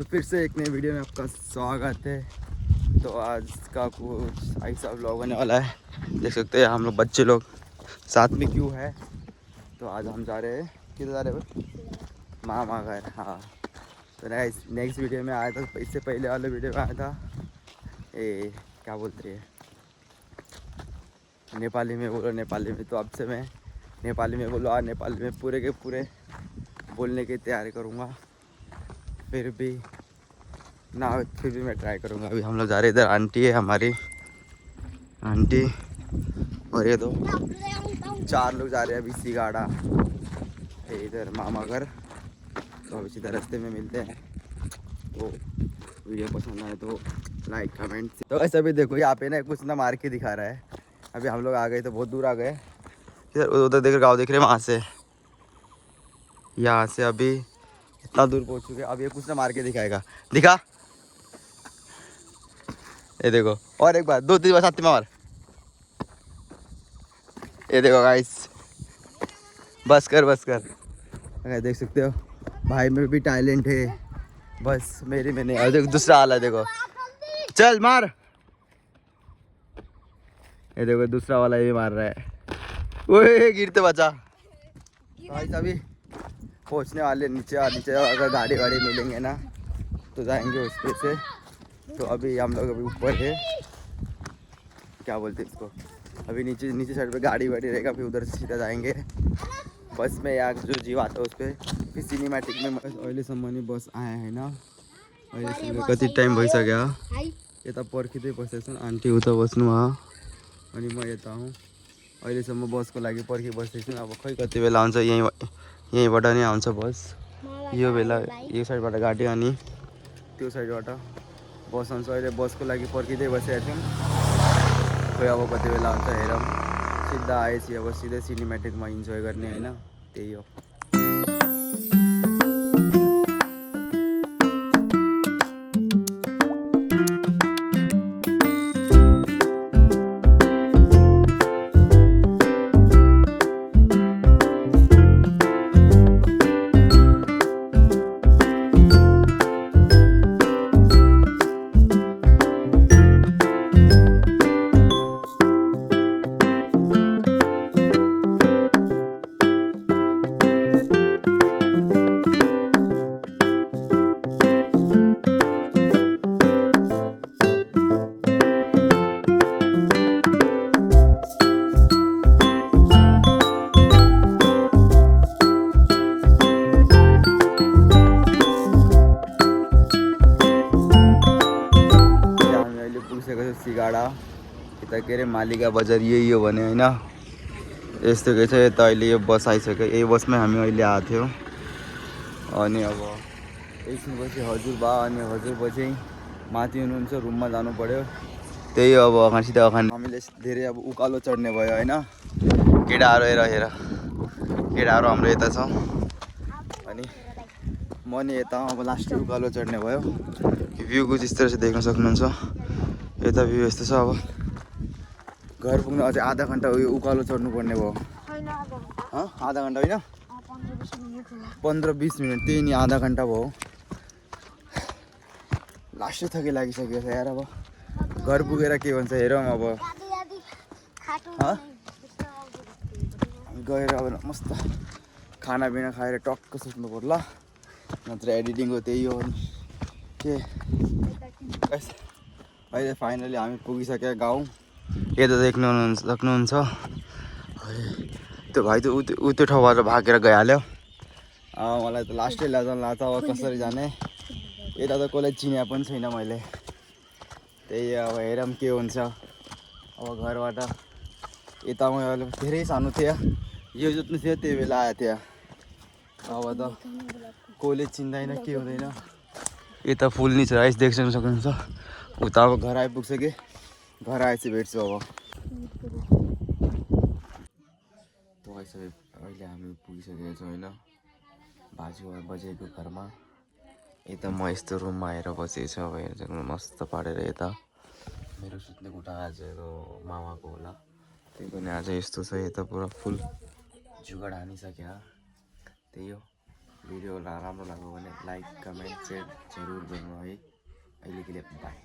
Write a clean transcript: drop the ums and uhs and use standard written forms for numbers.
तो फिर से एक नए वीडियो में आपका स्वागत है। तो आज का कुछ ऐसा व्लॉग होने वाला है, देख सकते हैं हम लोग बच्चे लोग साथ में क्यों है। तो आज हम जा रहे हैं, किधर जा रहे हैं? मामा घर। हाँ, तो नेक्स्ट वीडियो में आया था, इससे पहले वाले वीडियो में आया था क्या बोलते हैं नेपाली में बोलो, नेपाली में। तो अब से मैं नेपाली में बोलो और नेपाली में पूरे के पूरे बोलने की तैयारी करूँगा। फिर भी मैं ट्राई करूँगा। अभी हम लोग जा रहे हैं, इधर आंटी है हमारी आंटी, और ये 4 लोग जा रहे हैं अभी सिगाड़ा इधर मामा घर। तो अभी सीधा रास्ते में मिलते हैं। तो वीडियो पसंद आए तो लाइक कमेंट। तो ऐसा भी देखो, यहाँ पे ना कुछ ना मार के दिखा रहा है। अभी हम लोग आ गए तो बहुत दूर आ गए, इधर उधर देख गाँव दिख रहे हैं, वहाँ से यहाँ से अभी इतना दूर पहुँच चुके। अब ये कुछ ना मार के दिखाएगा, दिखा ये देखो। और एक बार 2-3 बार साथ में मार, ये देखो गाइस। बस कर देख सकते हो भाई में भी टैलेंट है, बस मेरी में नहीं। और देखो दूसरा वाला देखो, चल मार। ये देखो दूसरा वाला ये भी मार रहा है, ओए गिरते बचा। भाई अभी पहुंचने वाले नीचे, और नीचे अगर गाड़ी मिलेंगे ना तो जाएंगे उस पे से। तो अभी हम लोग अभी ऊपर है, क्या बोलते हैं इसको, अभी नीचे साइड पे गाड़ी रहेगा, फिर उधर से सीधा जाएंगे बस में। या जो जीव आता है उस पर फिर सिनेमैटिक में अहिले सम्म बस आया है ना। अहिलेसम्म कति टाइम भइसक्यो। यता पर्खिँदै बसेको छन्, आन्टी उता बस्नु हो अनि म यता हुँ। अहिलेसम्म बसको लागि पर्खिबसेको छु। अब खै कति बेला आउँछ, यहीँबाट नै आउँछ बस। यो बेला यो साइडबाट गाडी अनि त्यो साइडबाट बस आउँछ। अहिले बसको लागि पर्खिँदै बसेका छौँ, खोइ अब कति बेला आउँछ हेरौँ। सिधा आएपछि अब सिधै सिनेमेटिकमा इन्जोय गर्ने होइन, त्यही हो। सिगाडा यता के अरे मालिका बजार यही हो भने होइन, यस्तो के छ। यता अहिले यो बस आइसक्यो, यही बसमै हामी अहिले आएको थियौँ। अनि अब एकछिनपछि हजुरबा अनि हजुरबा चाहिँ माथि हुनुहुन्छ, रुममा जानु पऱ्यो। त्यही अब अगाडि हामीले धेरै अब उकालो चढ्ने भयो होइन। केटाहरू हेर केटाहरू हाम्रो यता छ अनि म नि यता अब लास्ट उकालो चढ्ने भयो। भ्यू कुछ इस तरह से देख्न सक्नुहुन्छ। यता भ्यू यस्तो छ। अब घर पुग्न अझै आधा घन्टा उयो उकालो चढ्नु पर्ने भयो। आधा घन्टा होइन, 15-20 मिनट, त्यही नि आधा घन्टा भयो। लास्टै थके लागिसक्यो छ यार। अब घर पुगेर के भन्छ हेरौँ। अब गएर अब मस्त खानापिना खाएर टक्क सुत्नु पर्ला, नत्र एडिटिङको त्यही हो नि के। अहिले फाइनली हामी पुगिसक्यो गाउँ। यता देख्नु सक्नुहुन्छ त्यो भाइ त उतो ठाउँबाट भागेर गइहाल्यो। मलाई त लास्टै लान्छ अब कसरी जाने। यता त कसलाई चिने पनि छैन मैले, त्यही अब हेरौँ के हुन्छ। अब घरबाट यता म धेरै सानो थियो, यो जोत्नु थियो त्यही बेला आएको थियो। अब त कसले चिन्दैन के हुँदैन। यता फुल नि छ राइस देख्न सक्नुहुन्छ। उता अब घर आइपुग्छ कि घर आएपछि भेट्छु। अब अहिले हामी पुगिसकेको छौँ होइन बजेको घरमा। यता म यस्तो रुममा आएर बसेको छु। अब हेर्छ मस्त पारेर। यता मेरो सुत्ने कोठा आज मामाको होला, त्यही पनि आज यस्तो छ। यता पुरा फुल जुगाड हानिसक्यो, त्यही हो। भिडियोलाई राम्रो लाग्यो भने लाइक कमेन्ट सेयर जरुर गर्नु है। अहिलेको लागि बाई।